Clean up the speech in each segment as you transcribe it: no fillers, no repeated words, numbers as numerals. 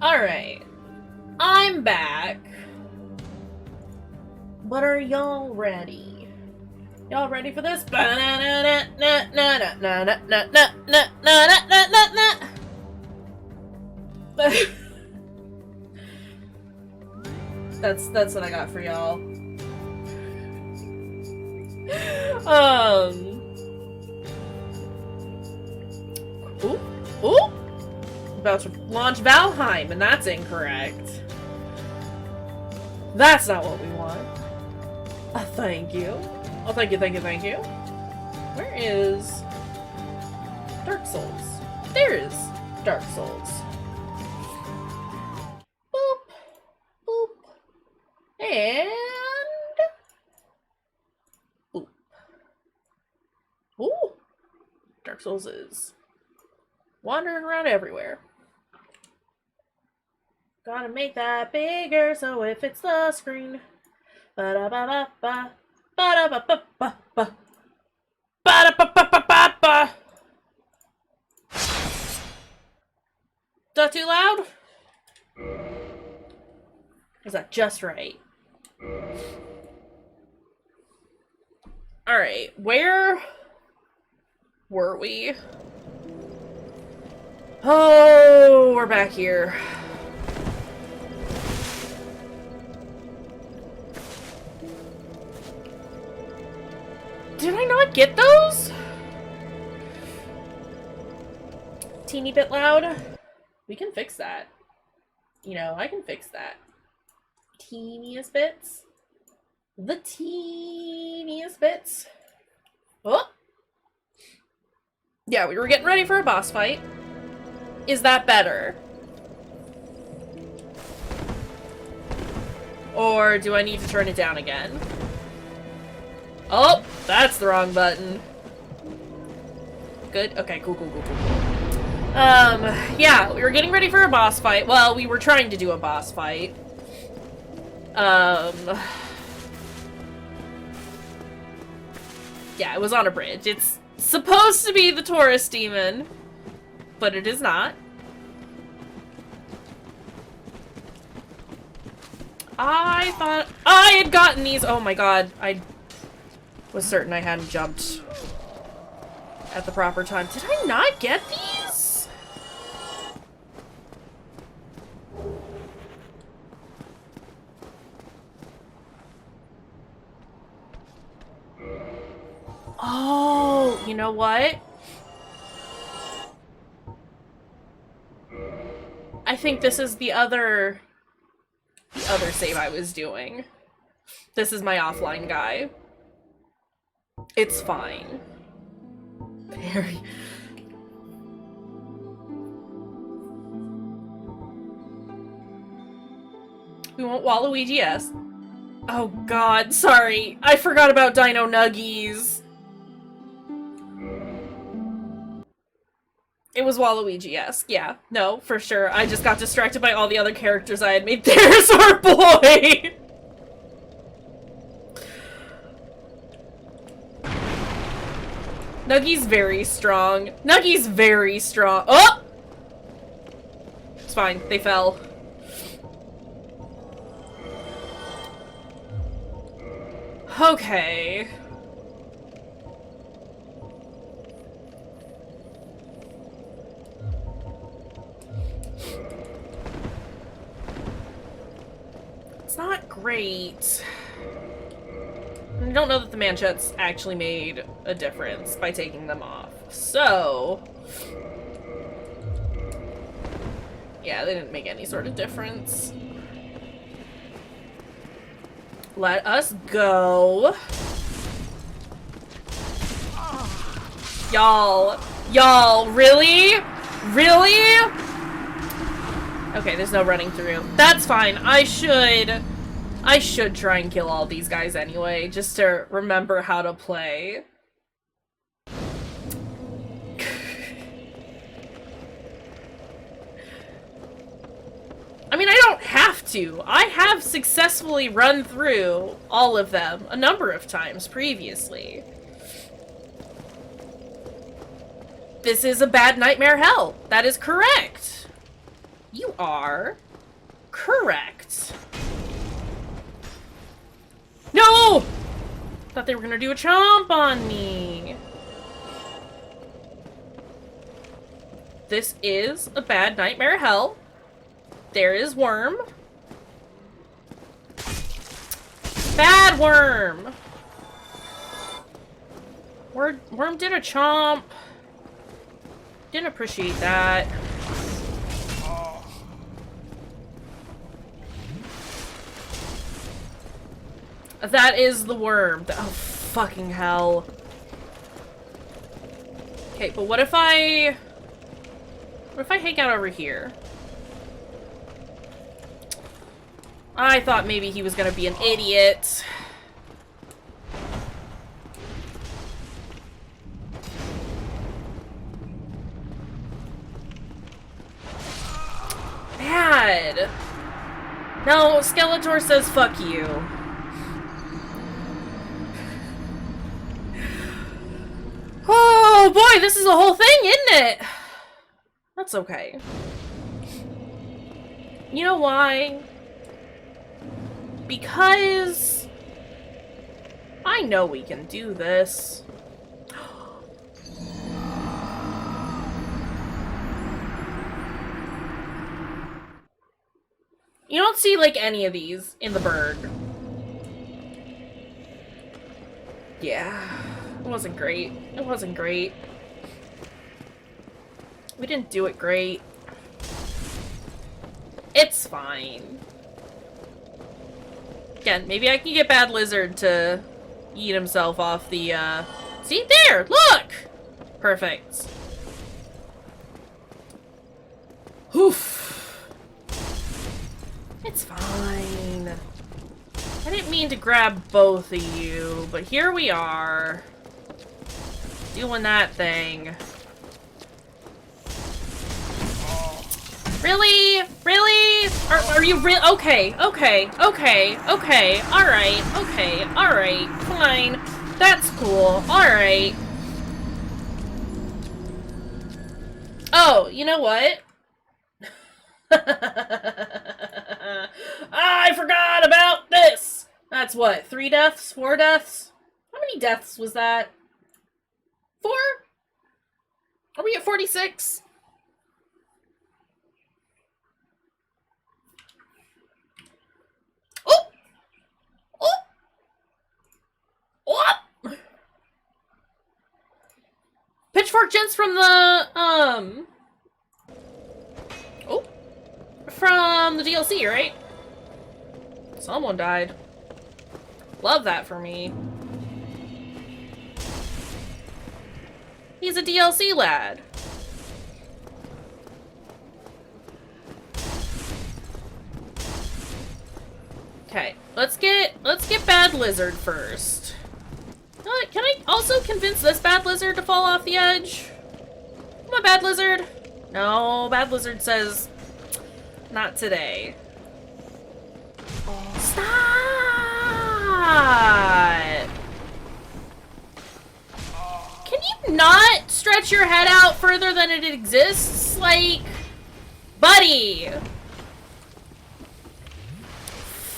Alright. I'm back. But are y'all ready? Y'all ready for this? That's what I got for y'all. Ooh. About to launch Valheim, and that's incorrect. That's not what we want. Thank you. Oh, thank you. Where is Dark Souls? There is Dark Souls. Boop. Boop. And... boop. Ooh. Dark Souls is wandering around everywhere. Gotta make that bigger so it fits the screen. Ba-da-ba-ba-ba. Ba-da-ba-ba-ba-ba. Ba-da-ba-ba-ba-ba. Is that too loud? Is that just right? Alright, where were we? Oh, we're back here. Did I not get those? Teeny bit loud? We can fix that. You know, I can fix that. Teeniest bits. The teeniest bits. Oh! Yeah, we were getting ready for a boss fight. Is that better? Or do I need to turn it down again? Oh, that's the wrong button. Good? Okay, cool. Yeah, we were getting ready for a boss fight. Well, we were trying to do a boss fight. Yeah, it was on a bridge. It's supposed to be the Taurus demon, but it is not. I thought I had gotten these. Oh my god, I was certain I hadn't jumped at the proper time. Did I not get these? Oh, you know what? I think this is the other save I was doing. This is my offline guy. It's fine. Very. We want Waluigi, yes. Oh god, sorry. I forgot about Dino Nuggies. It was Waluigi-esque, yeah. No, for sure. I just got distracted by all the other characters I had made. There's our boy! Nuggy's very strong. Nuggy's very strong. Oh! It's fine. They fell. Okay. It's not great. I don't know that the manchettes actually made a difference by taking them off. So... yeah, they didn't make any sort of difference. Let us go. Y'all, really? Really? Okay, there's no running through. That's fine. I should try and kill all these guys anyway, just to remember how to play. I mean, I don't have to. I have successfully run through all of them a number of times previously. This is a bad nightmare hell. That is correct. You are correct. No! Thought they were gonna do a chomp on me. This is a bad nightmare hell. There is Worm. Bad Worm! Worm did a chomp. Didn't appreciate that. That is the Worm. Oh, fucking hell. Okay, but what if I hang out over here? I thought maybe he was gonna be an idiot. Bad. No, Skeletor says fuck you. Oh boy, this is a whole thing, isn't it? That's okay. You know why? Because I know we can do this. You don't see, like, any of these in the Berg. Yeah. It wasn't great. It wasn't great. We didn't do it great. It's fine. Again, maybe I can get Bad Lizard to eat himself off the, See? There! Look! Perfect. Oof. It's fine. I didn't mean to grab both of you, but here we are. Doing that thing. Really? Really? Are you real? Okay, okay, okay, okay, alright, okay, alright, fine. That's cool, alright. Oh, you know what? I forgot about this! That's what, 3 deaths? 4 deaths? How many deaths was that? 4? Are we at 46? Oh! Oh! What? Pitchfork gents from the, Oh. From the DLC, right? Someone died. Love that for me. He's a DLC lad. Okay, let's get Bad Lizard first. Can I also convince this Bad Lizard to fall off the edge? Come on, Bad Lizard. No, Bad Lizard says, not today. Stop! Can you not stretch your head out further than it exists? Like, buddy!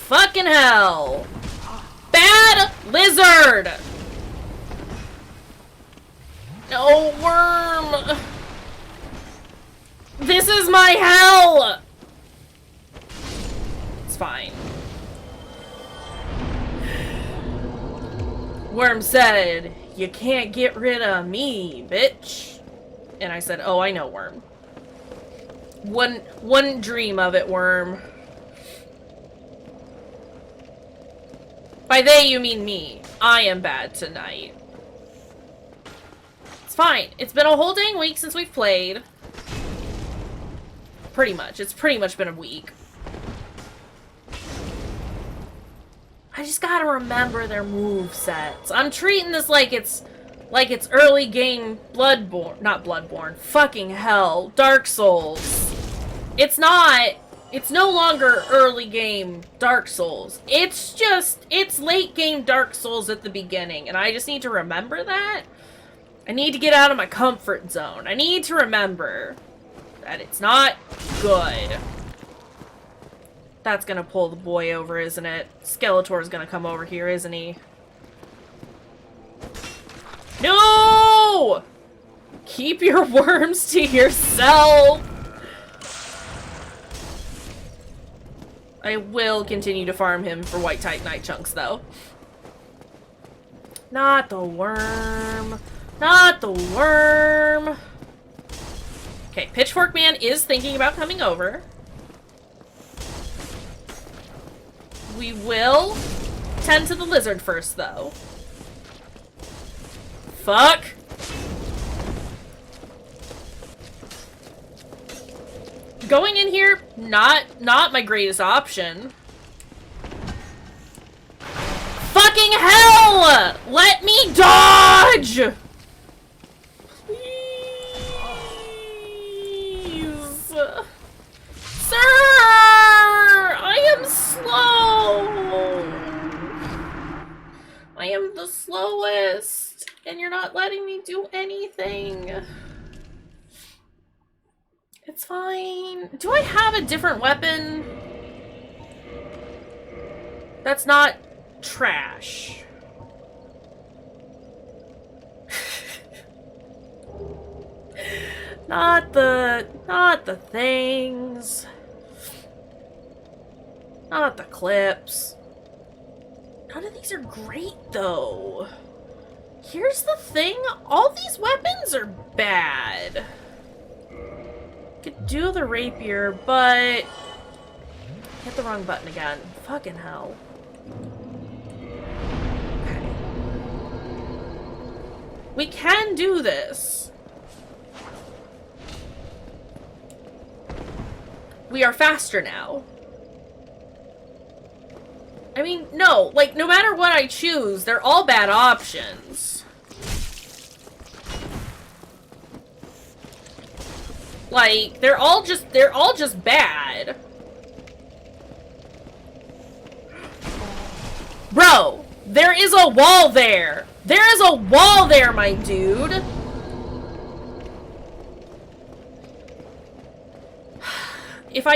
Fucking hell! Bad Lizard! No, Worm! This is my hell! It's fine. Worm said, "You can't get rid of me, bitch." And I said, "Oh, I know, Worm. One dream of it, Worm." By they, you mean me. I am bad tonight. It's fine. It's been a whole dang week since we've played. Pretty much. It's pretty much been a week. I just gotta remember their movesets. I'm treating this like it's early game Bloodborne. Not Bloodborne. Fucking hell. Dark Souls. It's not. It's no longer early game Dark Souls. It's late game Dark Souls at the beginning, and I just need to remember that. I need to get out of my comfort zone. I need to remember. That it's not good. That's gonna pull the boy over, isn't it? Skeletor's gonna come over here, isn't he? No! Keep your worms to yourself! I will continue to farm him for white Titanite chunks, though. Not the worm. Not the worm. Okay, Pitchfork Man is thinking about coming over. We will tend to the lizard first, though. Fuck. Going in here, not my greatest option. Fucking hell! Let me dodge! Please. Sir! I am slow! I am the slowest, and you're not letting me do anything. It's fine. Do I have a different weapon? That's not trash. Not the things. Not the clips. None of these are great, though. Here's the thing. All these weapons are bad. Could do the rapier, but... Hit the wrong button again. Fucking hell. Okay. We can do this. We are faster now. I mean, no. Like, no matter what I choose, they're all bad options. Like, they're all just bad. Bro, there is a wall there. There is a wall there, my dude. If I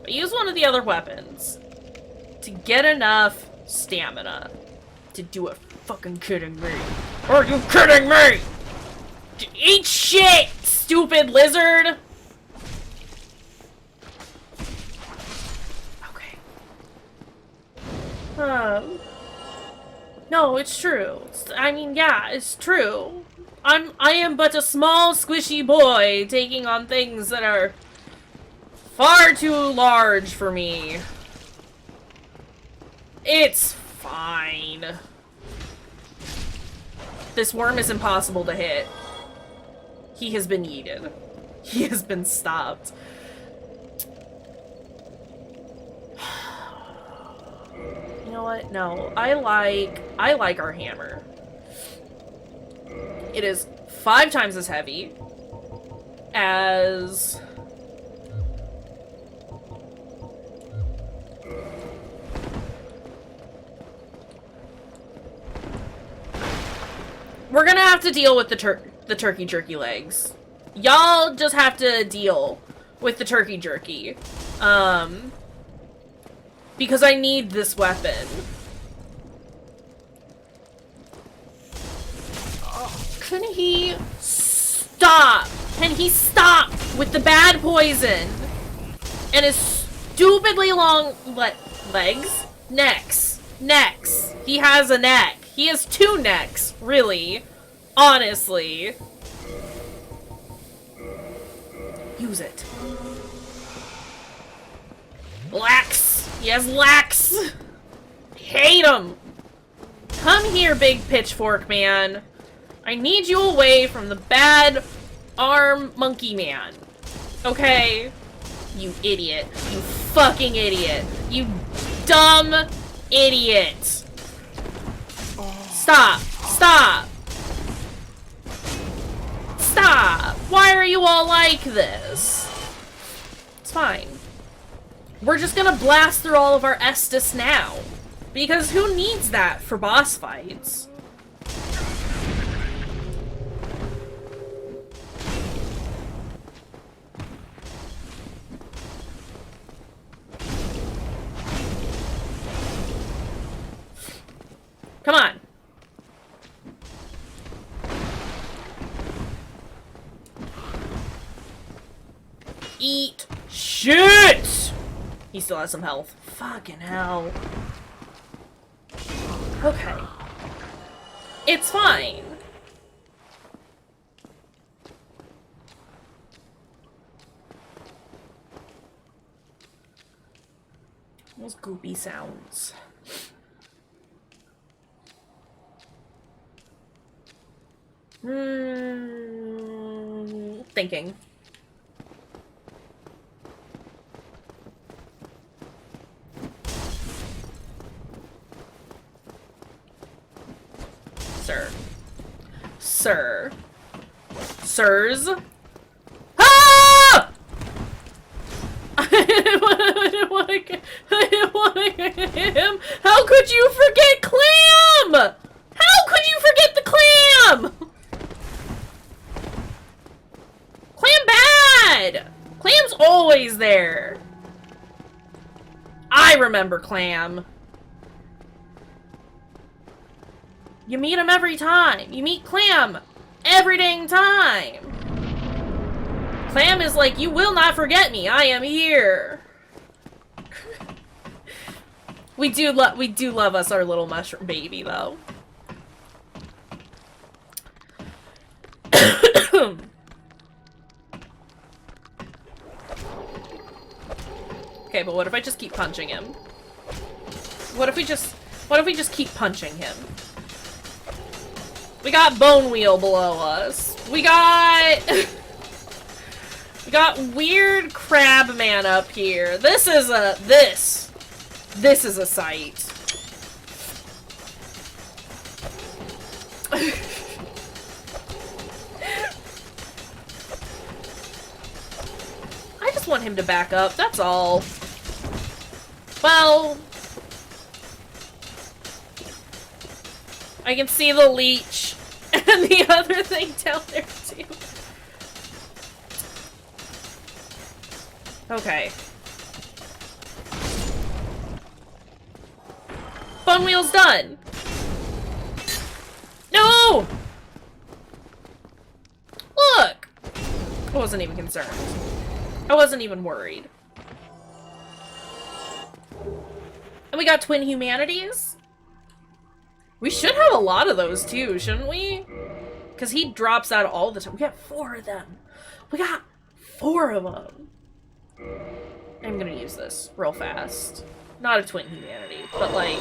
use one of the other weapons to get enough stamina to do it. Fucking kidding me? Are you kidding me? Eat shit, stupid lizard! Okay. No, it's true. I mean, yeah, it's true. I am but a small, squishy boy taking on things that are far too large for me. It's fine. This worm is impossible to hit. He has been yeeted. He has been stopped. You know what? No. I like our hammer. It is 5 times as heavy as... We're gonna have to deal with the turkey jerky legs. Y'all just have to deal with the turkey jerky. Because I need this weapon. Can he stop? Can he stop with the bad poison? And his stupidly long legs? Necks. He has a neck. He has 2 necks, really. Honestly. Use it. Lax. He has lax. Hate him. Come here, big pitchfork man. I need you away from the bad arm monkey man. Okay? You idiot. You fucking idiot. You dumb idiot. Stop. Stop. Stop. Why are you all like this? It's fine. We're just gonna blast through all of our Estus now. Because who needs that for boss fights? Come on. Eat shit! He still has some health. Fucking hell. Okay. It's fine. Those goopy sounds. Thinking. Sir. Sir. Sirs. Ah! I didn't want to get him. How could you forget Clam? How could you forget the Clam? Clam bad. Clam's always there. I remember Clam. You meet him every time. You meet Clam every dang time. Clam is like, you will not forget me. I am here. we do love us our little mushroom baby though. Okay, but what if I just keep punching him? What if we just keep punching him? We got Bone Wheel below us. We got Weird Crab Man up here. This is a sight. I just want him to back up, that's all. Well, I can see the leech and the other thing down there too. Okay. Bone Wheel's done. No! Look! I wasn't even concerned. I wasn't even worried. And we got Twin Humanities? We should have a lot of those too, shouldn't we? Because he drops out all the time. We got 4 of them. We got 4 of them. I'm gonna use this real fast. Not a Twin Humanity, but like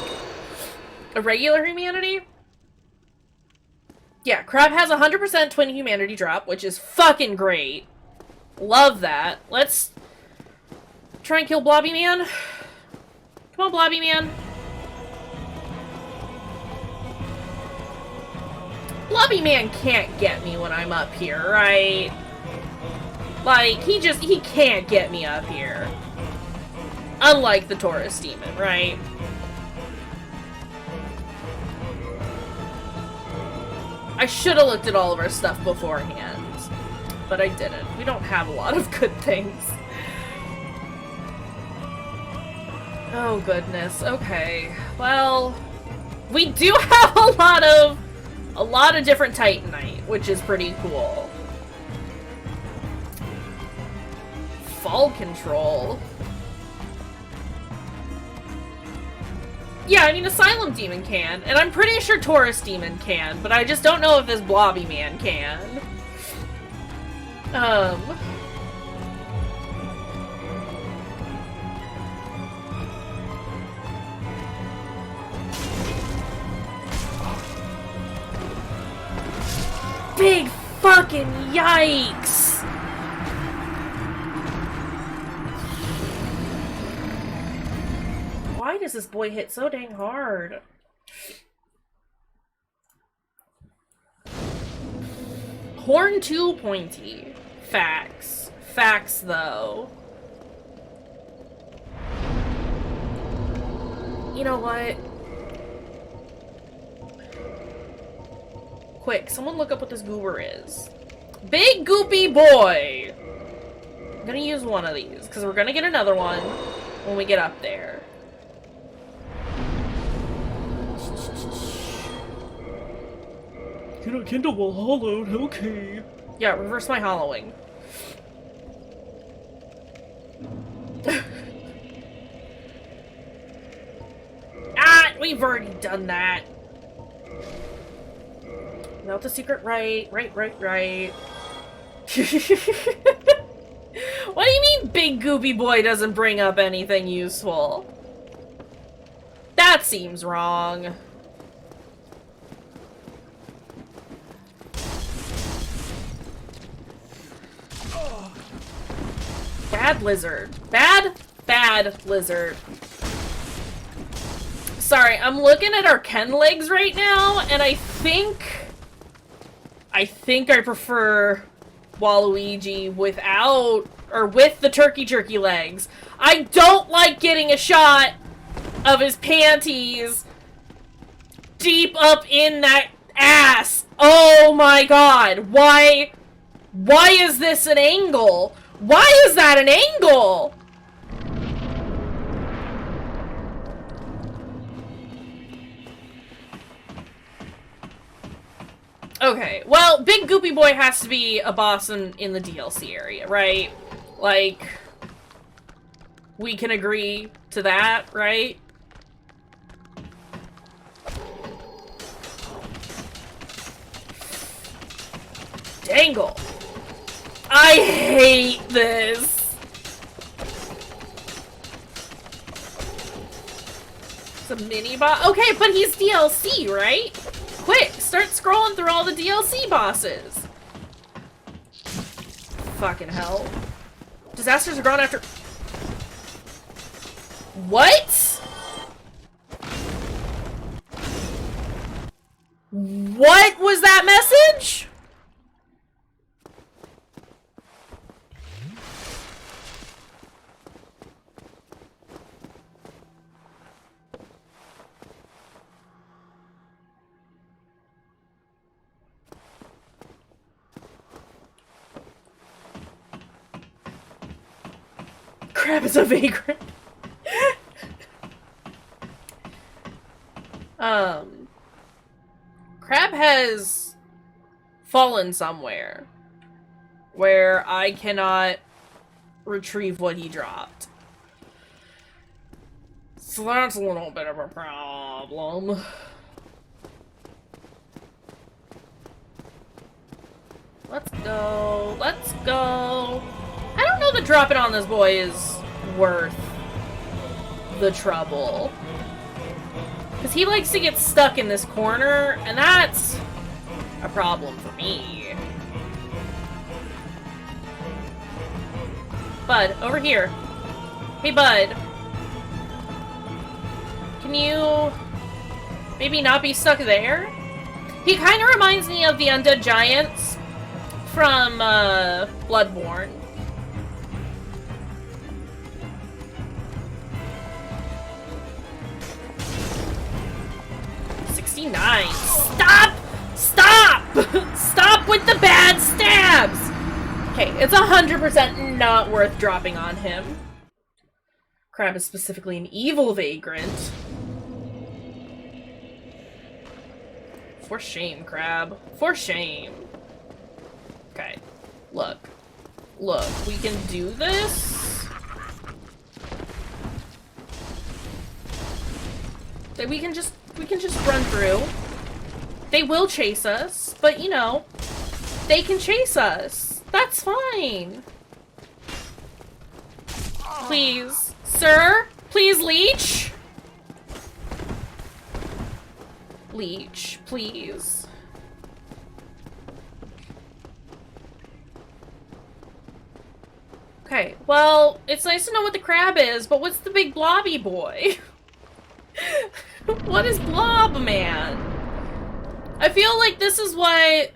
a regular Humanity. Yeah, Crab has 100% Twin Humanity drop, which is fucking great. Love that. Let's try and kill Blobby Man. Come on, Blobby Man. Blobby Man can't get me when I'm up here, right? Like, he can't get me up here. Unlike the Taurus Demon, right? I should have looked at all of our stuff beforehand, but I didn't. We don't have a lot of good things. Oh goodness, okay. Well, we do have a lot of different Titanite, which is pretty cool. Fall control. Yeah, I mean, Asylum Demon can, and I'm pretty sure Taurus Demon can, but I just don't know if this Blobby Man can. Big fucking yikes! Why does this boy hit so dang hard? Horn too pointy. Facts. Facts, though. You know what? Quick, someone look up what this goober is. Big goopy boy! I'm gonna use one of these, because we're gonna get another one when we get up there. Kindle will hollow, okay. Yeah, reverse my hollowing. Ah, we've already done that. Without the secret right. What do you mean Big Goopy Boy doesn't bring up anything useful? That seems wrong. Bad lizard. Bad lizard. Sorry, I'm looking at our Ken legs right now, and I think I prefer Waluigi without, or with the turkey jerky legs. I don't like getting a shot of his panties deep up in that ass. Oh my god. Why is this an angle? Why is that an angle? Okay, well, Big Goopy Boy has to be a boss in the DLC area, right? Like, we can agree to that, right? Dangle! I hate this! It's a mini-boss? Okay, but he's DLC, right? Quick, start scrolling through all the DLC bosses. Fucking hell. Disasters are gone after... What? What was that message? Crab is a vagrant. Crab has fallen somewhere where I cannot retrieve what he dropped. So that's a little bit of a problem. Let's go. Let's go. I don't know that dropping on this boy is worth the trouble. Because he likes to get stuck in this corner, and that's a problem for me. Bud, over here. Hey, Bud. Can you maybe not be stuck there? He kind of reminds me of the undead giants from Bloodborne. Stop! Stop! Stop with the bad stabs! Okay, it's 100% not worth dropping on him. Crab is specifically an evil vagrant. For shame, Crab. For shame. Okay. Look. Look, we can do this. We can just run through. They will chase us, but you know, they can chase us. That's fine. Please, sir, please leech. Leech, please. Okay, well, it's nice to know what the crab is, but what's the big blobby boy? What is Blob Man? I feel like this is what...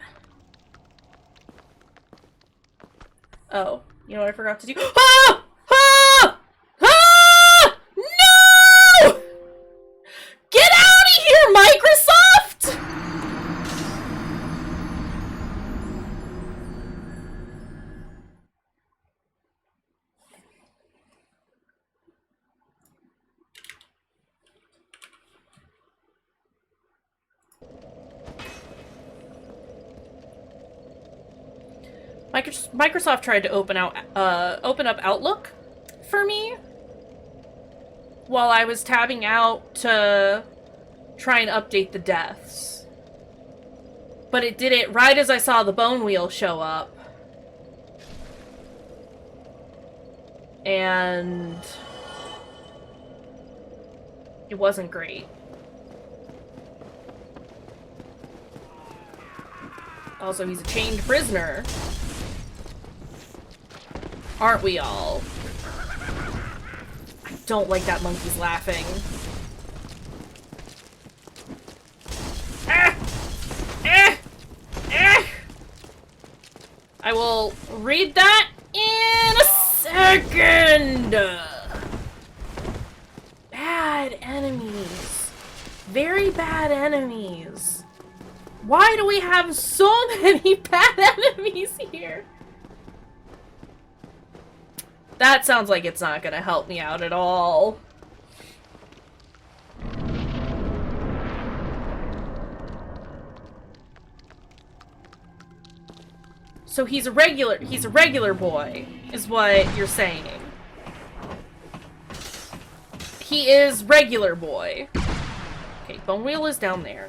Oh, you know what I forgot to do? Ah! Ah! Ah! No! Get out of here, Microsoft! Microsoft tried to open up Outlook for me while I was tabbing out to try and update the deaths. But it did it right as I saw the bone wheel show up. And it wasn't great. Also, he's a chained prisoner. Aren't we all? I don't like that monkey's laughing. Ah! Ah! Ah! I will read that in a second! Bad enemies. Very bad enemies. Why do we have so many bad enemies here? That sounds like it's not gonna help me out at all. So he's a regular boy, is what you're saying. He is regular boy. Okay, bone wheel is down there.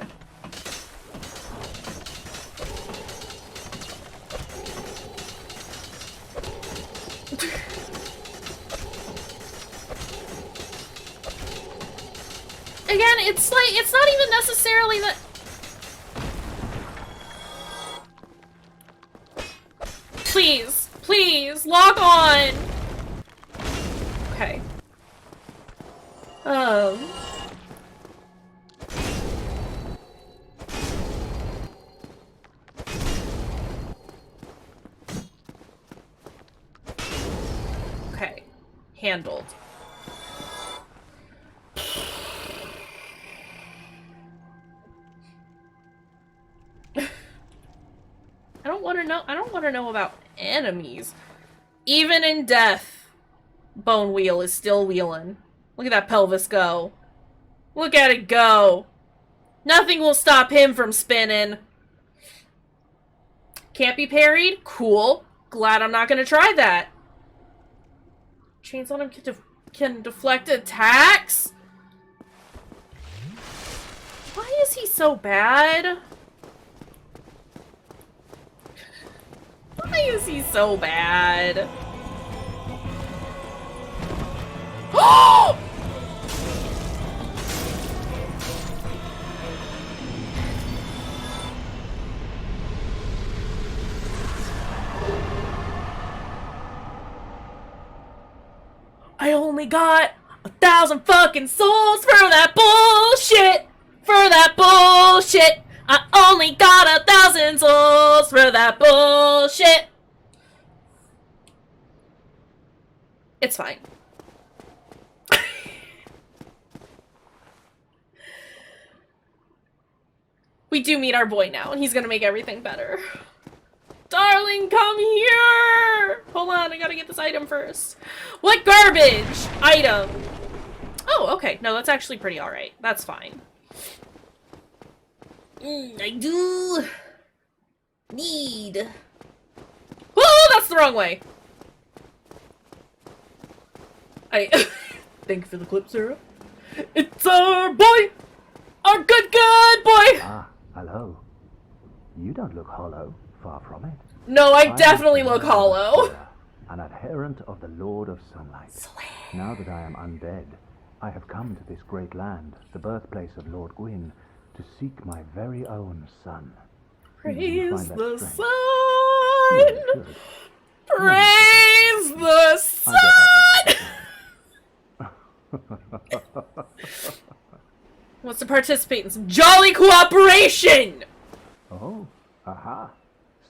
Again, it's like, it's not even necessarily that... Please, please, log on! Okay. Okay. Handled. I don't want to know about enemies. Even in death, Bone Wheel is still wheeling. Look at that pelvis go. Look at it go. Nothing will stop him from spinning. Can't be parried? Cool. Glad I'm not gonna try that. Chains on him can deflect attacks? Why is he so bad? Why is he so bad? Oh! I only got 1,000 fucking souls for that bullshit! For that bullshit! I only got 1,000 souls for that bullshit! It's fine. We do meet our boy now, and he's gonna make everything better. Darling, come here! Hold on, I gotta get this item first. What garbage item? Oh, okay. No, that's actually pretty alright. That's fine. I do need... Oh, that's the wrong way! Thank you for the clip, Sarah. It's our boy! Our good boy! Ah, hello. You don't look hollow. Far from it. No, I definitely look hollow. An adherent of the Lord of Sunlight. Now that I am undead, I have come to this great land, the birthplace of Lord Gwyn, to seek my very own son. Praise the sun! Yeah, Praise the sun! Wants to participate in some jolly cooperation! Oh, aha.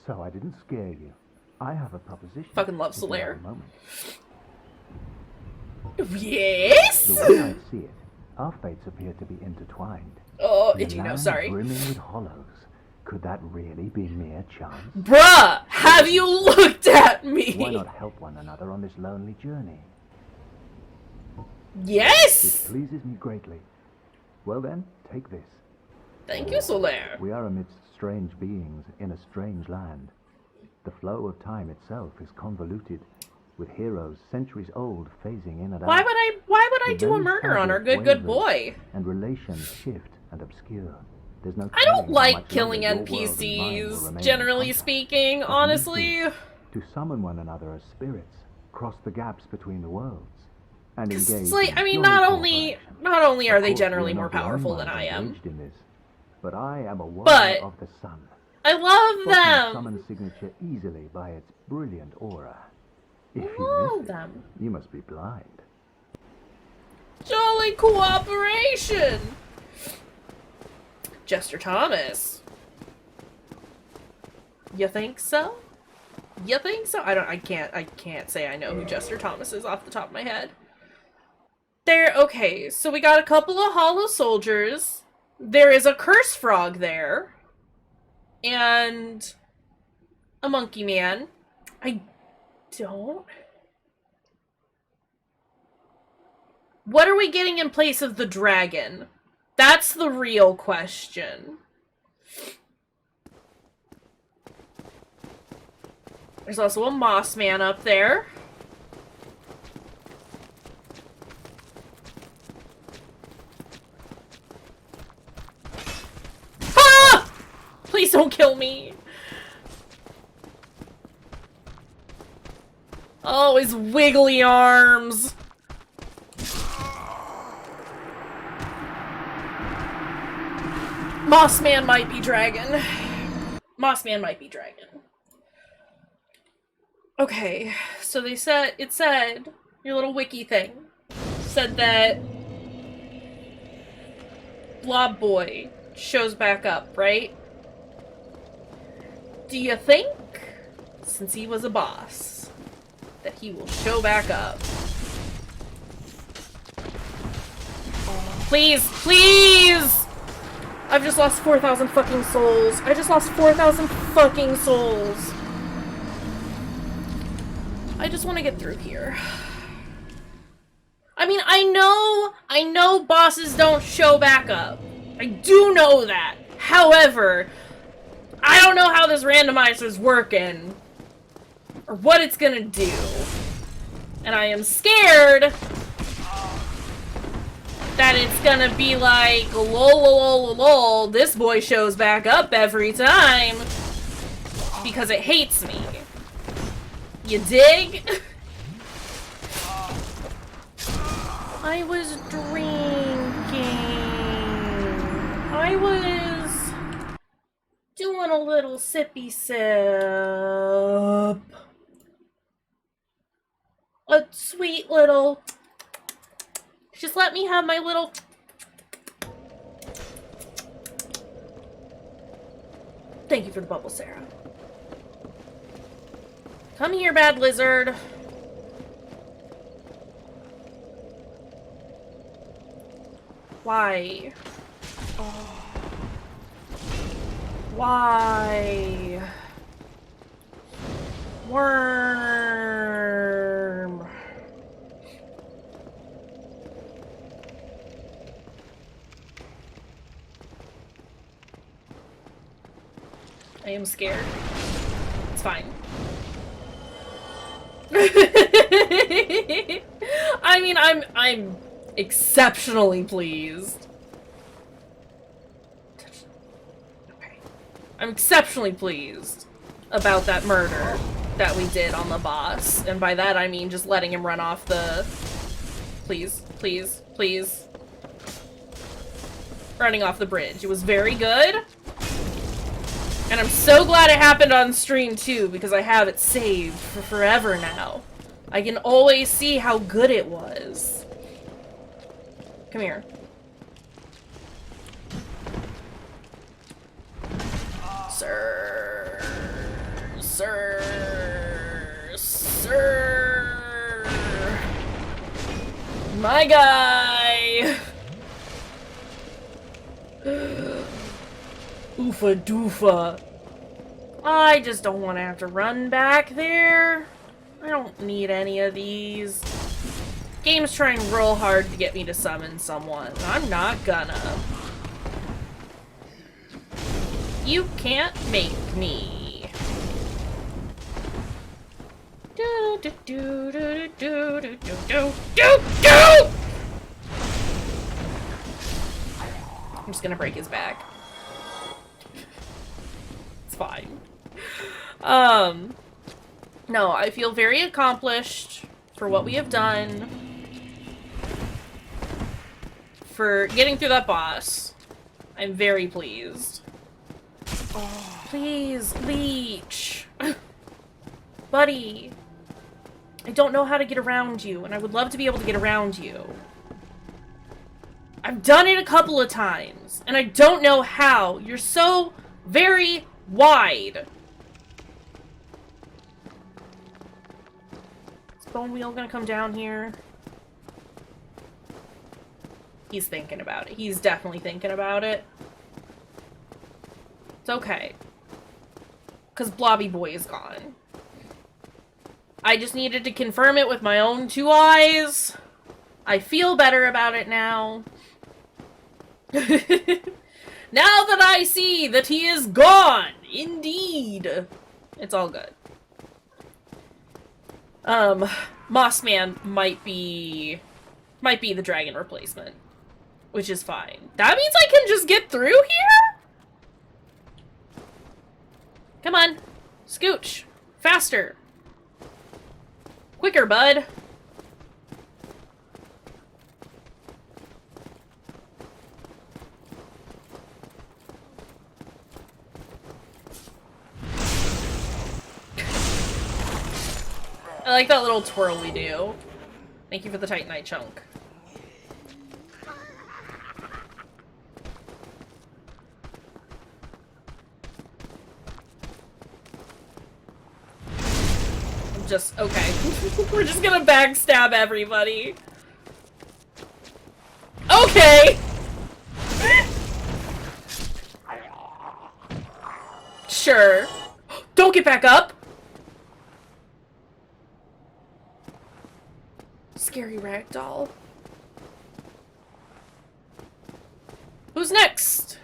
So I didn't scare you. I have a proposition. Fucking love Solaire. Yes? The way I see it, our fates appear to be intertwined. Oh, Ichino, sorry. Brimming with hollows. Could that really be mere chance? Bruh! Have you looked at me? Why not help one another on this lonely journey? Yes! It pleases me greatly. Well then, take this. Thank you, Solaire. We are amidst strange beings in a strange land. The flow of time itself is convoluted, with heroes centuries old phasing in and out. Why would I The do a very murder on our fabric good wavers, boy? And relations shift and obscure. There's no I don't telling how like much killing longer your world and mine will NPCs, remain in generally contact. speaking, But honestly. we do, to summon one another as spirits, cross the gaps between the worlds, and engage It's like, in I mean, purely not only are Of they course, generally we are more not the only powerful than minds I am, engaged in this, but I am a warrior but of the sun. I love Spot my them. summon signature easily by its brilliant aura. If you Love miss it, them. you must be blind. Jolly cooperation. Jester Thomas. You think so? You think so? I can't say I know who Jester Thomas is off the top of my head. Okay, so we got a couple of hollow soldiers. There is a curse frog there. And a monkey man. What are we getting in place of the dragon? That's the real question. There's also a moss man up there. Ah! Please don't kill me. Oh, his wiggly arms. Mossman might be dragon. Mossman might be dragon. Okay, so it said, your little wiki thing, said that Blob Boy shows back up, right? Do you think, since he was a boss, that he will show back up? Please, please! I've just lost 4,000 fucking souls. I just lost 4,000 fucking souls. I just want to get through here. I mean, I know bosses don't show back up. I do know that. However, I don't know how this randomizer is working. Or what it's gonna do. And I am scared that it's gonna be like, lol, lol, lol, lol, this boy shows back up every time because it hates me. You dig? I was drinking. I was doing a little sippy sip. A sweet little... Just let me have my little... Thank you for the bubble, Sarah. Come here, bad lizard. Why? Oh. Why? Worm. I am scared. It's fine. I mean, I'm exceptionally pleased. Okay. I'm exceptionally pleased about that murder that we did on the boss. And by that I mean just letting him run off the... Please, please, please. Running off the bridge. It was very good. And I'm so glad it happened on stream too, because I have it saved for forever now. I can always see how good it was. Come here. Sir. Sir. Sir. My guy. Oofa doofa. I just don't want to have to run back there. I don't need any of these. Game's trying real hard to get me to summon someone. I'm not gonna. You can't make me. Do do do do do do do do do do. I'm just gonna break his back. It's fine. No, I feel very accomplished for what we have done. For getting through that boss. I'm very pleased. Oh, please, Leech. Buddy. I don't know how to get around you, and I would love to be able to get around you. I've done it a couple of times, and I don't know how. You're so very wide. Is Bone Wheel gonna come down here? He's thinking about it. He's definitely thinking about it. It's okay. Because Blobby Boy is gone. I just needed to confirm it with my own 2 eyes. I feel better about it now. Now that I see that he is gone, indeed. It's all good. Mossman might be the dragon replacement, which is fine. That means I can just get through here? Come on. Scooch. Faster. Quicker, bud. I like that little twirl we do. Thank you for the Titanite chunk. Just okay. We're just gonna backstab everybody. Okay. Sure. Don't get back up. Scary ragdoll. Who's next?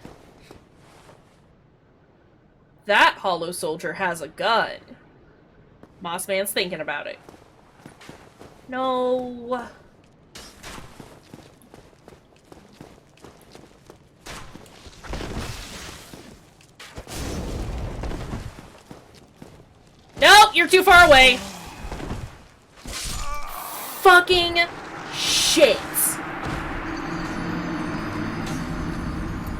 That hollow soldier has a gun. Mossman's thinking about it. No. Nope, you're too far away. Fucking shit.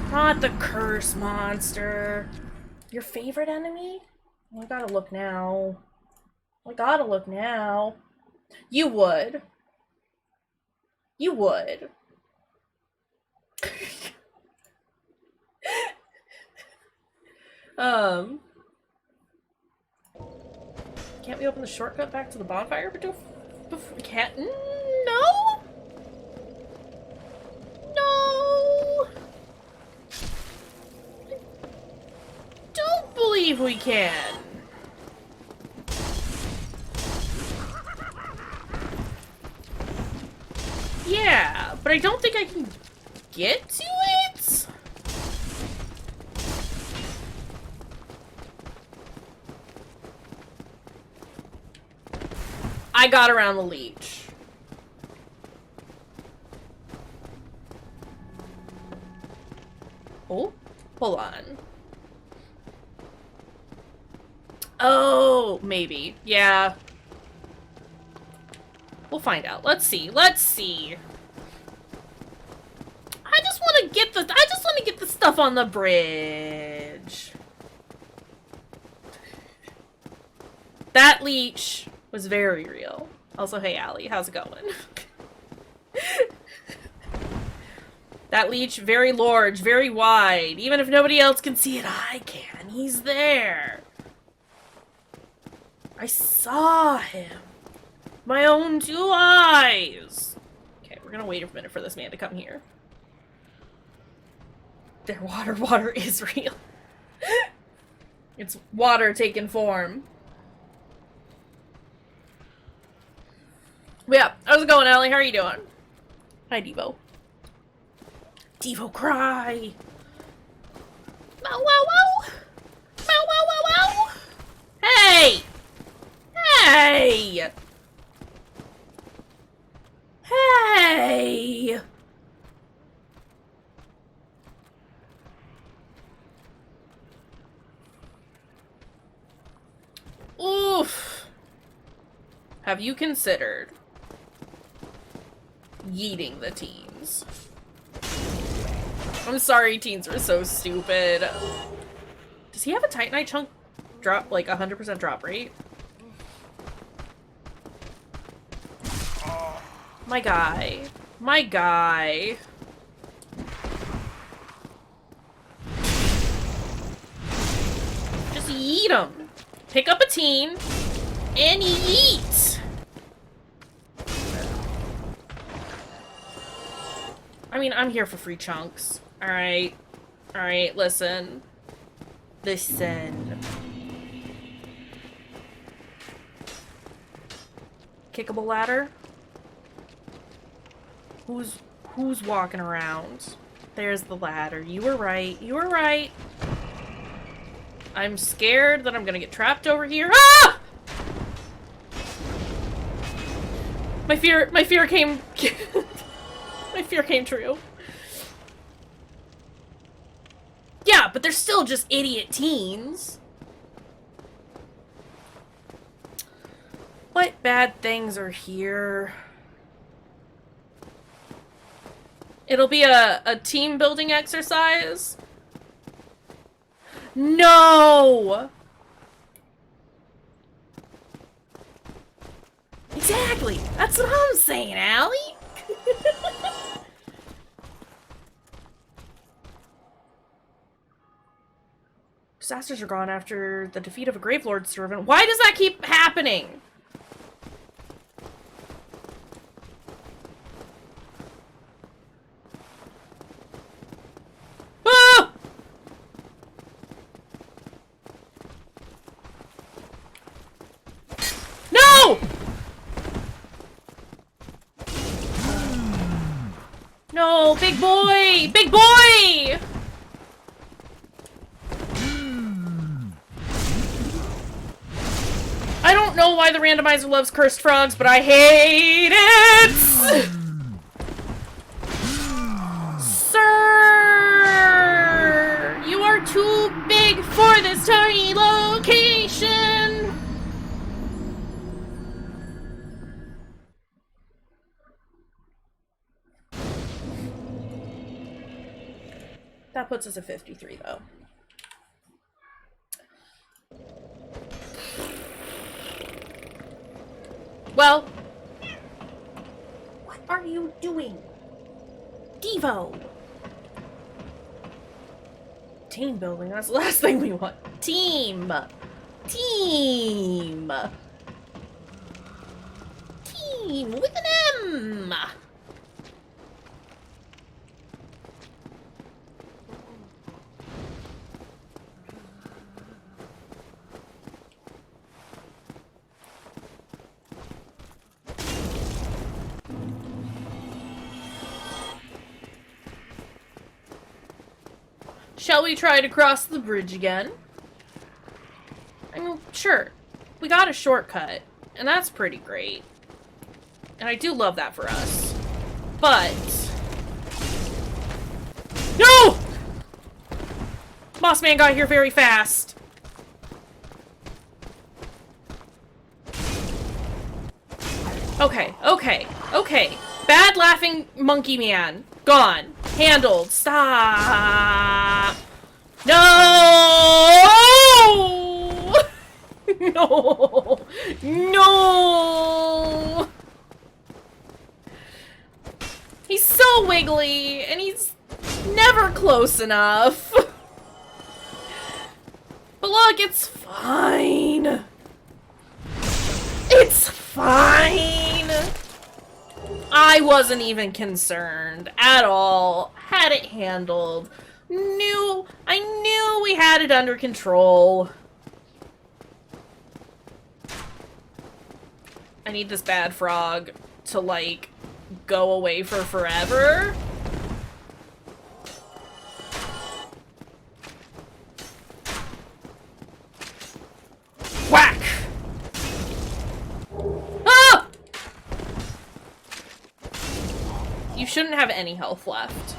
Not the curse monster. Your favorite enemy? I gotta look now. I gotta look now. You would. You would. Can't we open the shortcut back to the bonfire? Can't. No? No. I don't believe we can. Yeah, but I don't think I can get to it? I got around the leech. Oh, hold on. Oh, maybe. Yeah. We'll find out. Let's see. Let's see. I just want to get the stuff on the bridge. That leech was very real. Also, hey Allie, how's it going? That leech, very large, very wide. Even if nobody else can see it, I can. He's there. I saw him. My own 2 eyes! Okay, we're gonna wait a minute for this man to come here. Their water is real. It's water taking form. But yeah, how's it going, Allie? How are you doing? Hi, Devo. Devo cry! Wow, wow, wow! Wow, wow, wow, wow! Hey! Hey! Hey! Oof. Have you considered yeeting the teens? I'm sorry, teens are so stupid. Does he have a Titanite chunk drop, like 100% drop rate? My guy. My guy. Just yeet him. Pick up a teen and yeet. I mean, I'm here for free chunks. Alright. Alright, listen. Listen. Kickable ladder? Who's walking around? There's the ladder. You were right. You were right. I'm scared that I'm gonna get trapped over here. Ah! My fear came my fear came true. Yeah, but they're still just idiot teens. What bad things are here? It'll be a team building exercise? No! Exactly! That's what I'm saying, Allie! Disasters are gone after the defeat of a Gravelord servant. Why does that keep happening? Ah! No! No, big boy! Big boy! I don't know why the randomizer loves cursed frogs, but I hate it! Sir! You are too big for this tiny location! That puts us at 53, though. Well, what are you doing? Devo! Team building, that's the last thing we want. Team! Team! Team with an M! Shall we try to cross the bridge again? I mean, sure. We got a shortcut, and that's pretty great. And I do love that for us. But... No! Moss Man got here very fast. Okay, okay, okay. Bad laughing monkey man. Gone. Handled. Stop. No! No! No! He's so wiggly, and he's never close enough. But look, it's fine. It's fine. I wasn't even concerned at all. Had it handled. I knew we had it under control. I need this bad frog to, like, go away for forever. Whack! shouldn't have any health left,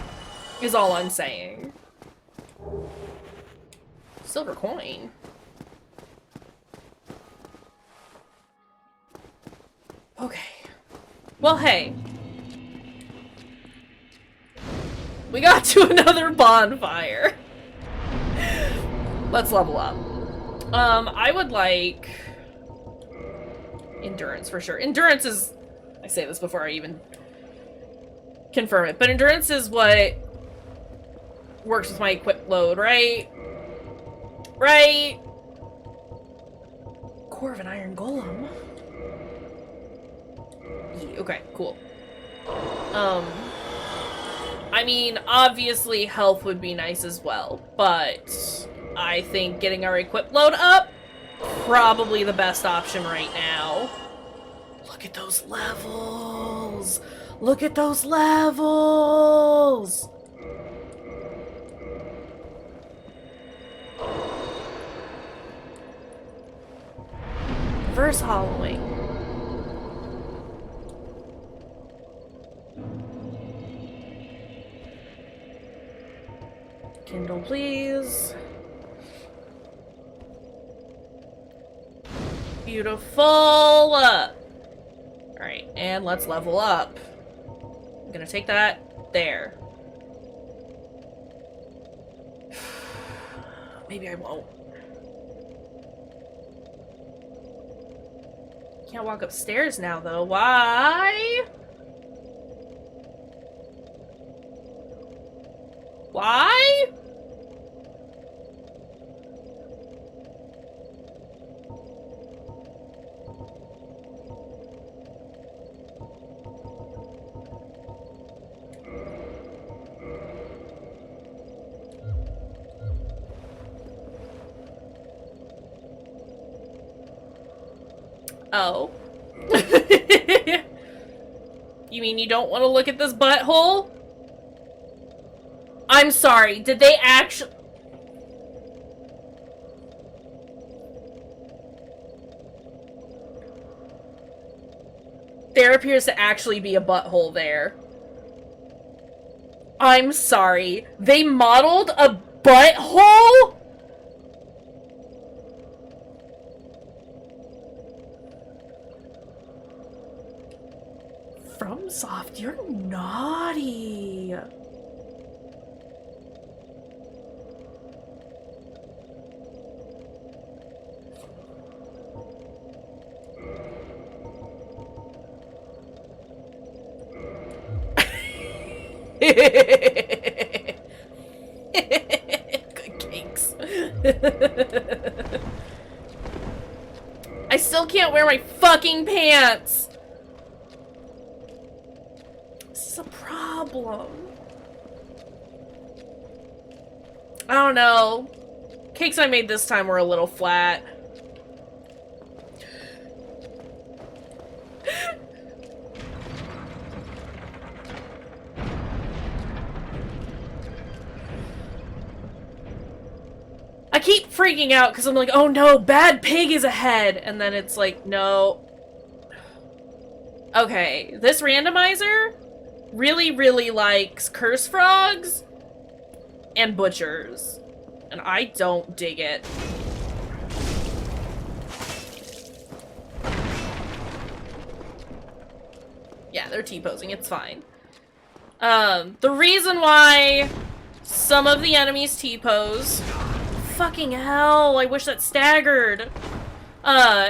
is all I'm saying. Silver coin. Okay. Well, hey. We got to another bonfire. Let's level up. I would like... endurance, for sure. Endurance is... I say this before I even confirm it, but endurance is what works with my equip load, right? Right? Core of an iron golem. Yeah, okay, cool. I mean, obviously health would be nice as well, but I think getting our equip load up, probably the best option right now. Look at those levels! Look at those levels! Reverse hollowing. Kindle, please. Beautiful! Alright, and let's level up. I'm gonna take that there. Maybe I won't. Can't walk upstairs now, though. Why? Why? Oh. You mean you don't want to look at this butthole? I'm sorry, did they actually... There appears to actually be a butthole there. I'm sorry, they modeled a butthole? FromSoft, you're naughty. Good cakes. I still can't wear my fucking pants. This is a problem. I don't know. Cakes I made this time were a little flat. I keep freaking out because I'm like, oh no, bad pig is ahead. And then it's like, no. Okay, this randomizer really, really likes curse frogs and butchers. And I don't dig it. Yeah, they're T-posing, it's fine. The reason why some of the enemies T-pose, fucking hell, I wish that staggered,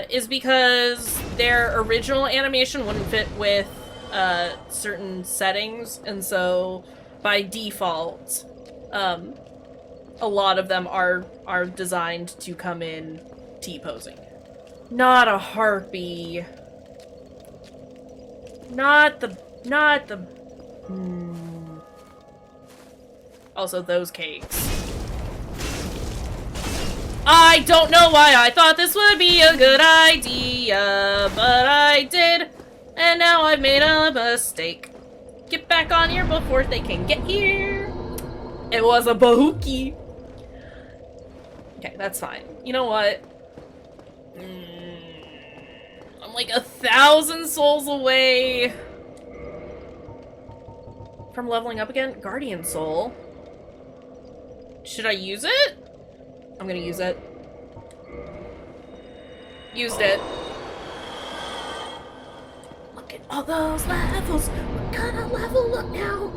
is because their original animation wouldn't fit with, certain settings, and so, by default, a lot of them are designed to come in T-posing. Not a harpy. Not the... Also, those cakes. I don't know why I thought this would be a good idea, but I did, and now I've made a mistake. Get back on here before they can get here. It was a bahookie. Okay, that's fine. You know what? I'm like 1,000 souls away From leveling up again? Guardian Soul. Should I use it? I'm gonna use it. Used it. Look at all those levels. What kind of level up now?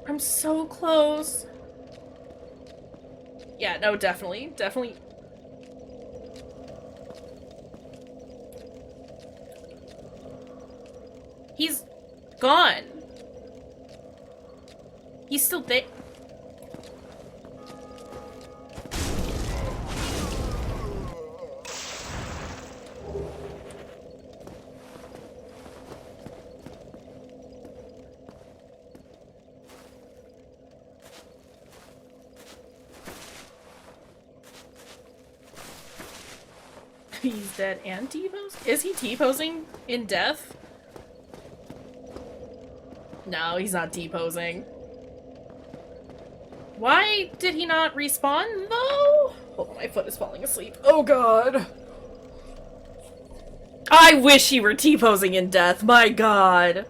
I'm so close. Yeah, no, definitely. Definitely. He's gone. He's still there. He's dead and T-pose? Is he T-posing in death? No, he's not T-posing. Why did he not respawn, though? Oh, my foot is falling asleep. Oh, God. I wish he were T-posing in death. My God.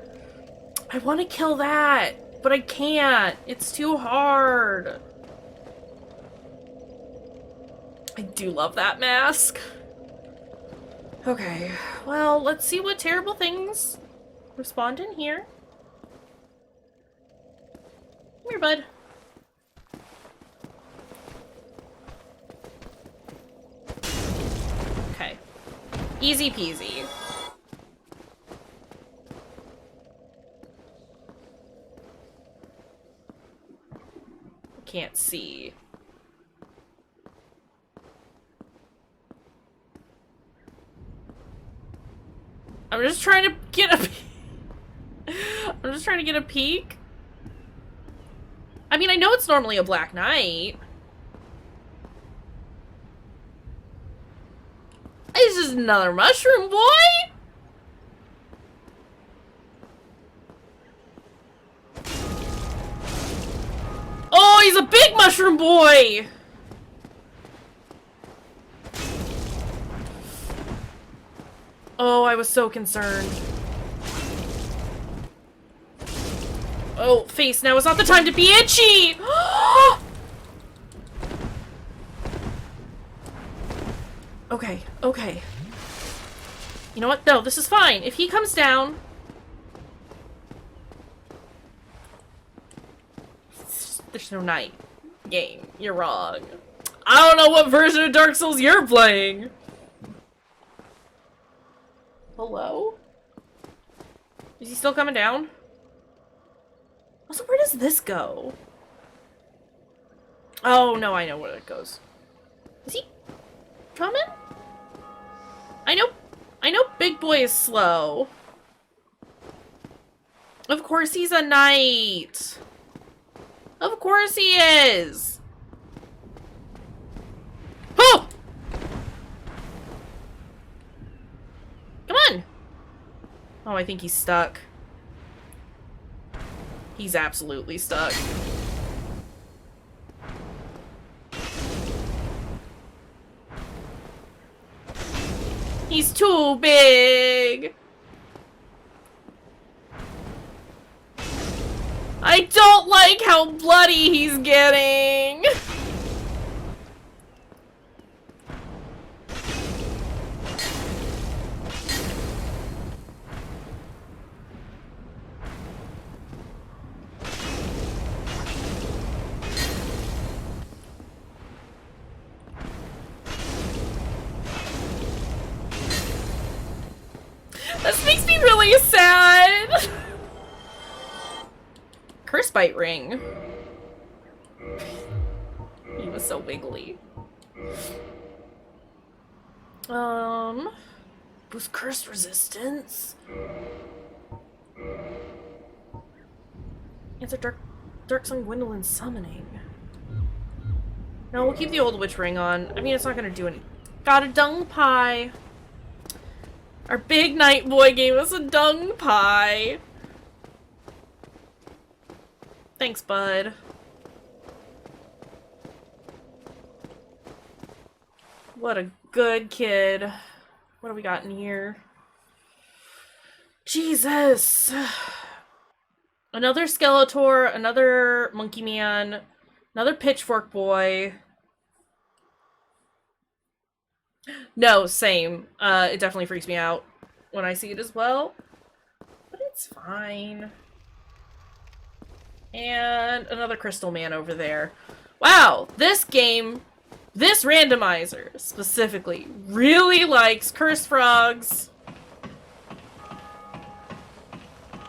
I want to kill that, but I can't. It's too hard. I do love that mask. Okay, well, let's see what terrible things respond in here. Come here, bud. Okay. Easy peasy. Can't see. I'm just trying to get a I'm just trying to get a peek. I mean, I know it's normally a Black Knight. This is another mushroom boy? Oh, he's a big mushroom boy! Oh, I was so concerned. Oh, face, now is not the time to be itchy! Okay, okay. You know what? No, this is fine. If he comes down... There's no night. Game. You're wrong. I don't know what version of Dark Souls you're playing! Hello? Is he still coming down? Also, where does this go? Oh, no, I know where it goes. Is he coming? I know Big Boy is slow. Of course he's a knight. Of course he is. Oh! Come on. Oh, I think he's stuck. He's absolutely stuck. He's too big. I don't like how bloody he's getting. This makes me really sad. Curse bite ring. He was so wiggly. Boost curse resistance. It's a dark sun Gwendolyn summoning. No, we'll keep the old witch ring on. I mean, it's not gonna do any. Got a dung pie. Our big night boy gave us a dung pie. Thanks, bud. What good, kid. What do we got in here? Jesus! Another Skeletor, another Monkey Man, another Pitchfork Boy. No, same. It definitely freaks me out when I see it as well. But it's fine. And another Crystal Man over there. Wow, this game, this randomizer specifically, really likes Cursed Frogs,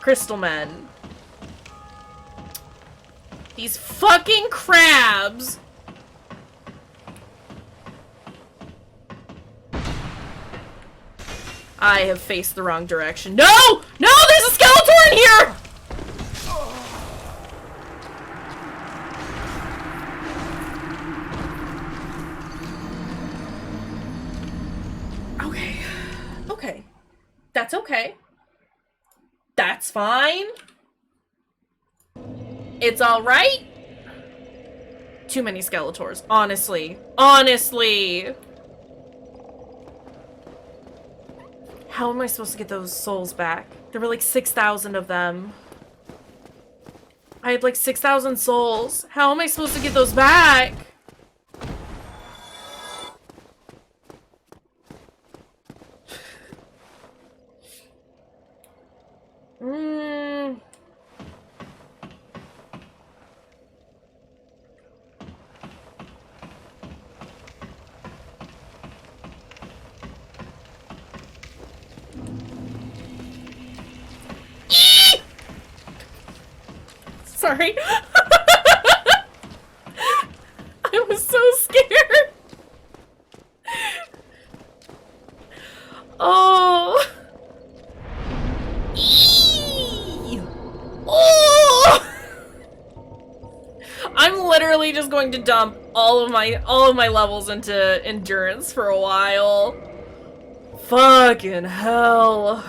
Crystal Men. These fucking crabs! I have faced the wrong direction. No! No! There's a Skeletor in here! Okay. Okay. That's okay. That's fine. It's alright. Too many Skeletors. Honestly. Honestly. How am I supposed to get those souls back? There were like 6,000 of them. I had like 6,000 souls. How am I supposed to get those back? Sorry. I was so scared. Oh. Oh. I'm literally just going to dump all of my levels into endurance for a while. Fucking hell.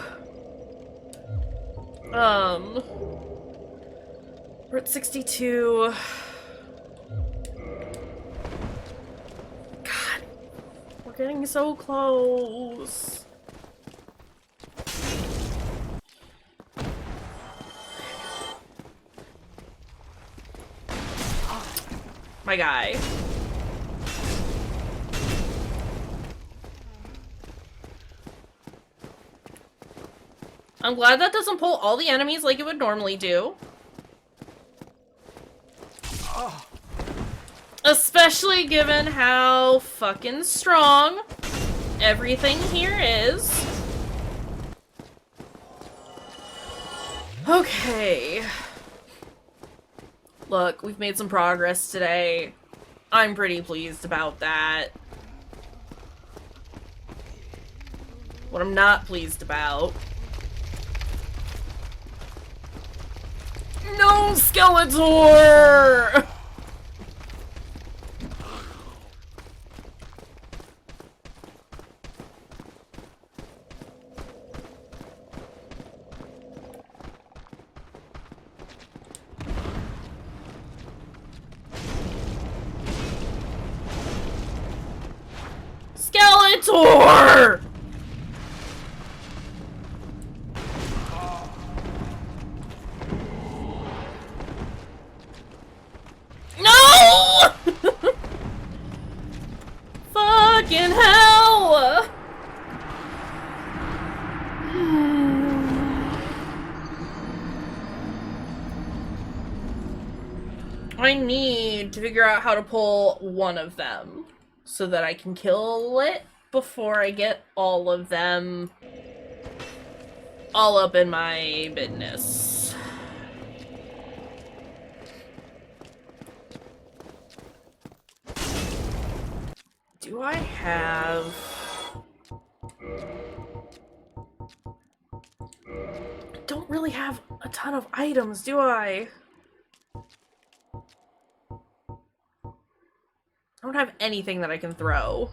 We're at 62. God, we're getting so close. My guy. I'm glad that doesn't pull all the enemies like it would normally do. Especially given how fucking strong everything here is. Okay. Look, we've made some progress today. I'm pretty pleased about that. What I'm not pleased about... No, Skeletor! Skeletor! No! Fucking hell! I need to figure out how to pull one of them so that I can kill it before I get all of them all up in my business. Do I have... I don't really have a ton of items, do I? I don't have anything that I can throw.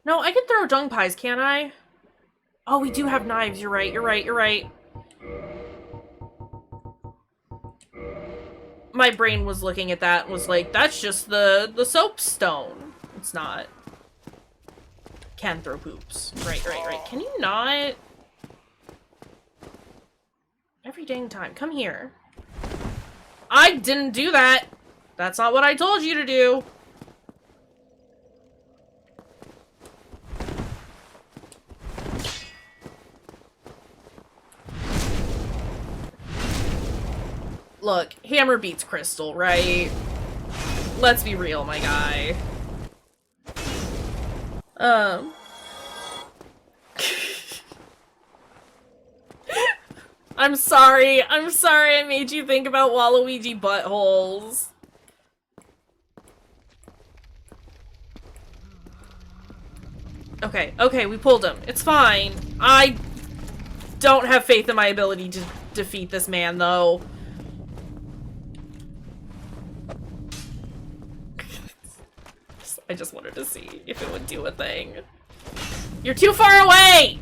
No, I can throw dung pies, can't I? Oh, we do have knives. You're right, you're right, you're right. my brain was looking at that and was like, that's just the soapstone. It's not. Can throw poops. Right. Can you not? Every dang time. Come here. I didn't do that. That's not what I told you to do. Look, hammer beats crystal, right? Let's be real, my guy. I'm sorry I made you think about Waluigi buttholes. Okay, we pulled him. It's fine. I don't have faith in my ability to defeat this man, though. I just wanted to see if it would do a thing. You're too far away!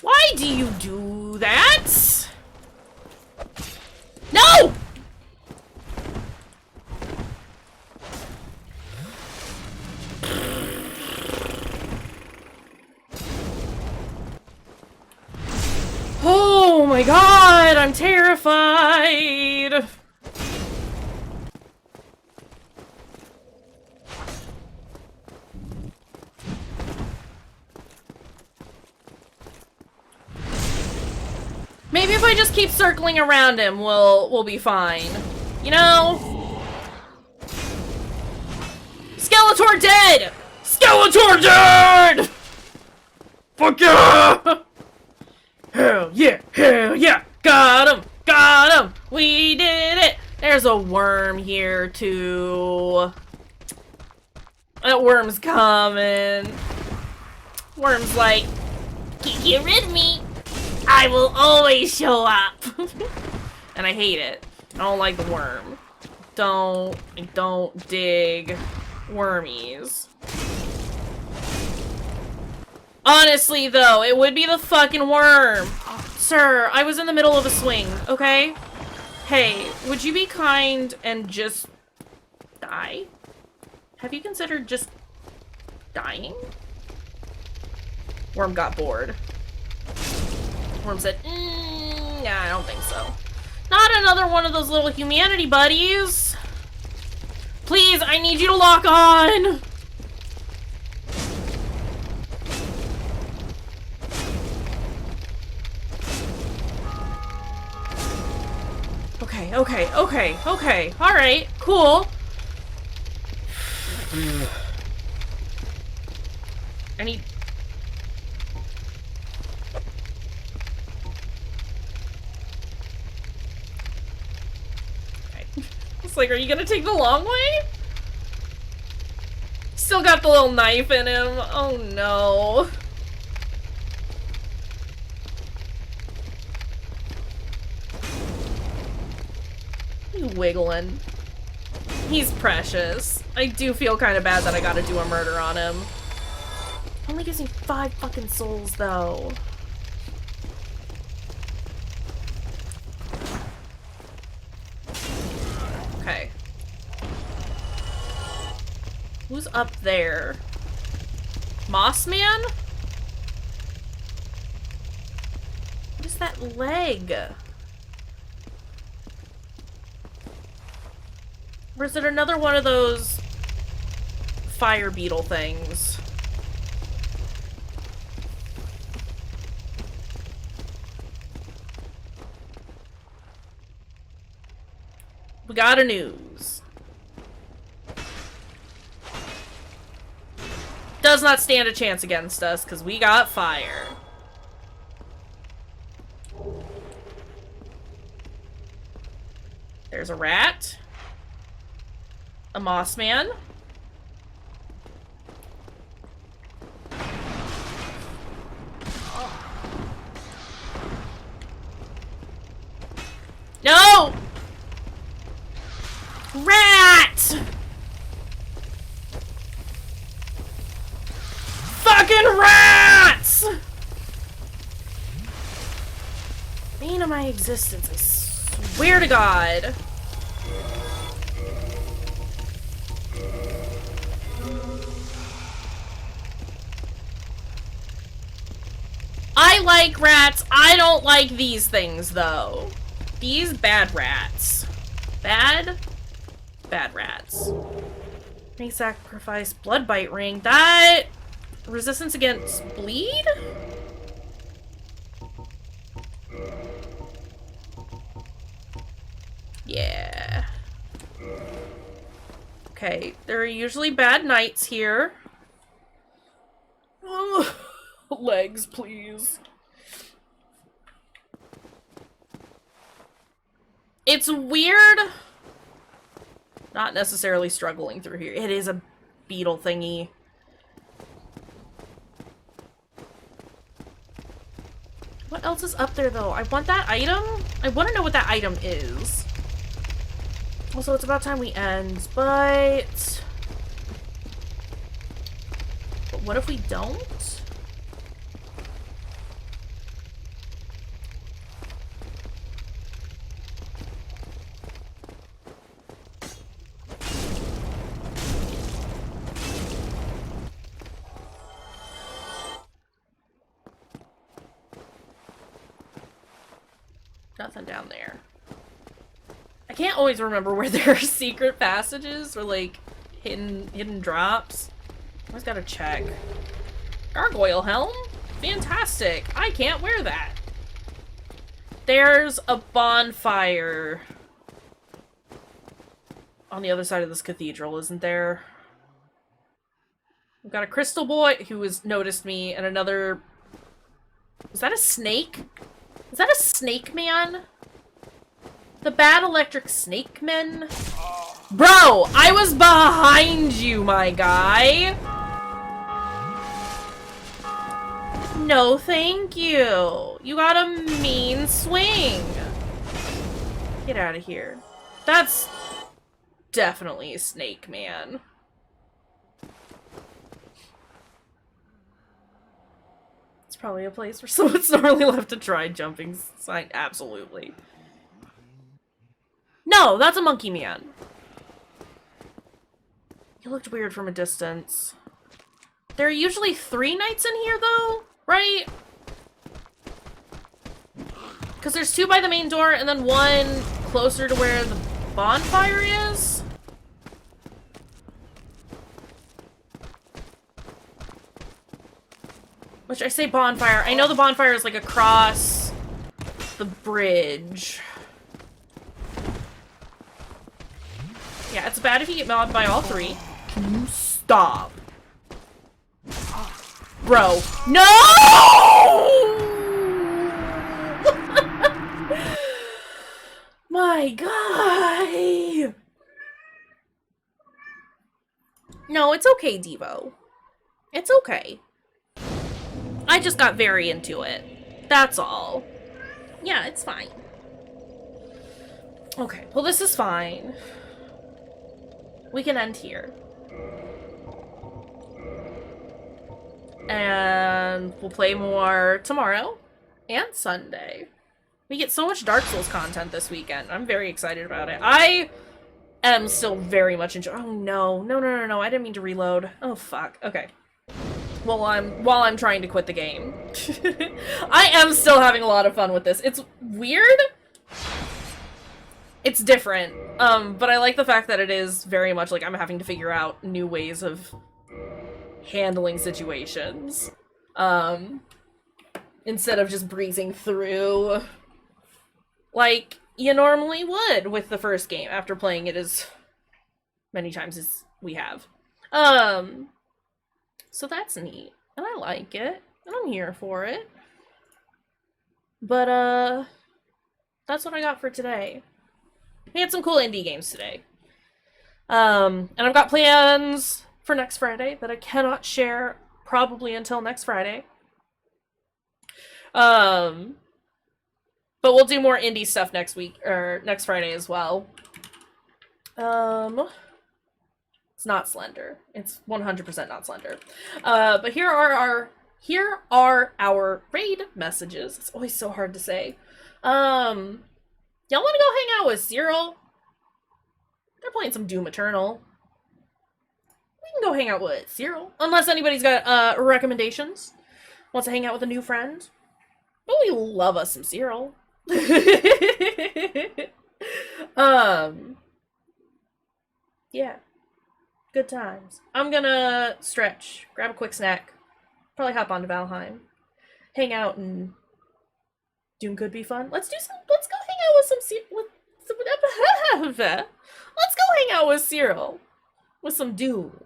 Why do you do that? No! Oh my god, I'm terrified! Maybe if I just keep circling around him, we'll be fine. You know? Skeletor dead! Skeletor dead! Fuck yeah! Hell yeah! Got him! We did it! There's a worm here, too. That worm's coming. Worm's like, get rid of me! I will always show up! And I hate it. I don't like the worm. I don't dig wormies. Honestly, though, it would be the fucking worm. Sir, I was in the middle of a swing, okay? Hey, would you be kind and just die? Have you considered just dying? Worm got bored. Worm said, yeah, I don't think so. Not another one of those little humanity buddies. Please, I need you to lock on. Okay. Alright, cool. I need... Okay. It's like, are you gonna take the long way? Still got the little knife in him. Oh no. Wiggling. He's precious. I do feel kind of bad that I gotta do a murder on him. Only gives me 5 fucking souls, though. Okay. Who's up there? Moss Man? What is that leg? Or is it another one of those fire beetle things? We got a news. Does not stand a chance against us, because we got fire. There's a rat. A moss man. No! Rat! Fucking rats! bane of my existence, I swear to God. I like rats. I don't like these things, though. These bad rats. Bad rats. May sacrifice blood bite ring. That resistance against bleed? Yeah. Okay, there are usually bad knights here. Ugh. Legs, please. It's weird not necessarily struggling through here. It is a beetle thingy. What else is up there, though? I want that item. I want to know what that item is. Also, it's about time we end, but what if we don't? Nothing down there. I can't always remember where there are secret passages or like hidden drops. Always gotta check. Gargoyle helm? Fantastic. I can't wear that. There's a bonfire on the other side of this cathedral, isn't there? We've got a crystal boy who has noticed me and another... Is that a snake? Is that a snake man? The bad electric snake men? Bro, I was behind you, my guy. No, thank you. You got a mean swing. Get out of here. That's definitely a snake man. It's probably a place where someone's normally left to try jumping sign. Absolutely. No, that's a monkey man. You looked weird from a distance. There are usually 3 knights in here, though, right? Because there's 2 by the main door and then 1 closer to where the bonfire is. Which I say bonfire. I know the bonfire is like across the bridge. Yeah, it's bad if you get mobbed by all 3. Can you stop? Bro. No! My God. No, it's okay, Devo. It's okay. I just got very into it. That's all. Yeah, it's fine. Okay, well, this is fine. We can end here. And we'll play more tomorrow and Sunday. We get so much Dark Souls content this weekend. I'm very excited about it. I am still very much enjoying. Oh no. No. I didn't mean to reload. Oh fuck. Okay. While I'm trying to quit the game. I am still having a lot of fun with this. It's weird. It's different. But I like the fact that it is very much like I'm having to figure out new ways of handling situations. Instead of just breezing through like you normally would with the first game after playing it as many times as we have. So that's neat. And I like it. And I'm here for it. But, that's what I got for today. We had some cool indie games today. And I've got plans for next Friday that I cannot share probably until next Friday. But we'll do more indie stuff next week, or next Friday as well. It's not Slender. It's 100% not Slender. But here are our raid messages. It's always so hard to say. Y'all want to go hang out with Cyril? They're playing some Doom Eternal. We can go hang out with Cyril. Unless anybody's got recommendations. Wants to hang out with a new friend. But we love us some Cyril. Yeah. Good times. I'm gonna stretch, grab a quick snack, probably hop onto Valheim, hang out, and Doom could be fun. Let's go hang out with let's go hang out with Cyril. With some Doom.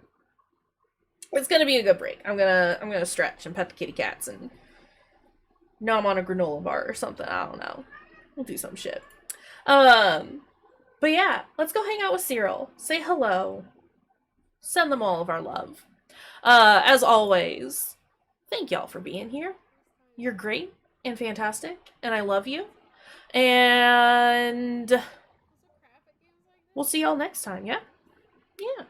It's gonna be a good break. I'm gonna stretch and pet the kitty cats and nom on a granola bar or something. I don't know. We'll do some shit. But yeah, let's go hang out with Cyril. Say hello. Send them all of our love. As always, thank y'all for being here. You're great and fantastic, and I love you. And we'll see y'all next time, yeah? Yeah.